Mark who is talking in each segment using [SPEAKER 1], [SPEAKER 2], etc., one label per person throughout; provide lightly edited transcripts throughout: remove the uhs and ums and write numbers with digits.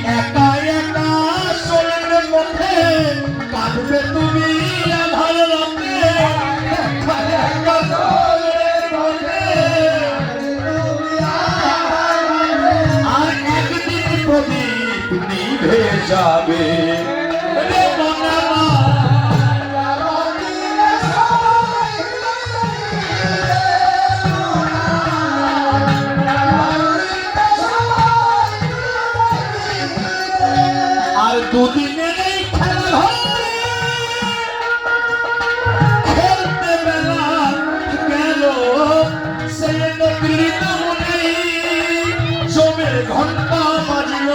[SPEAKER 1] একা একা চলবে পথে কাঁদবে তুমি আধার রাতে একা একা চলবে পথে আর একদিন প্রদীপ নিভে যাবে রে মনামা আর দুদিনের এই খেলা খেলতে বেলা গেল সে নদীর নামনে জমের ঘন্টা বাজল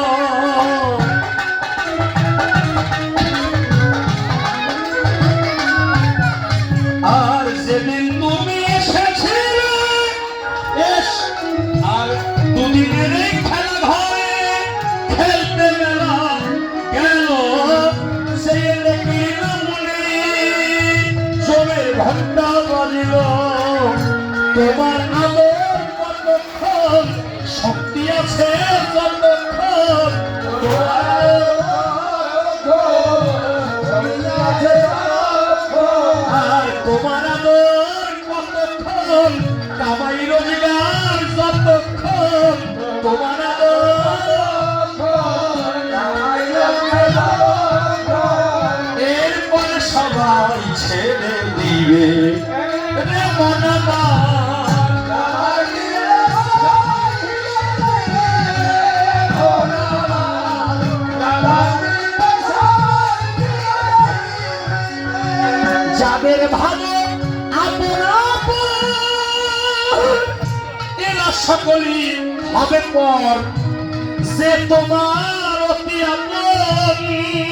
[SPEAKER 1] আর সেদিন তুমি এসেছিলে আর দুদিনের এই খেলা ঘরে খেলতে বেলা গেল সেই নদীর নামনে জমের ঘন্টা বাজল তোমার আলোর কতক্ষণ শক্তি আছে কতক্ষণ আর তোমার আলোর কতক্ষণ কামাই রোজগার যতক্ষণ তোমার এরপরে সবাই ছেড়ে দিবে রে মনামা যাদের ভালো আপন এরা সকলেই হবে পর যে তোমার অতি আপন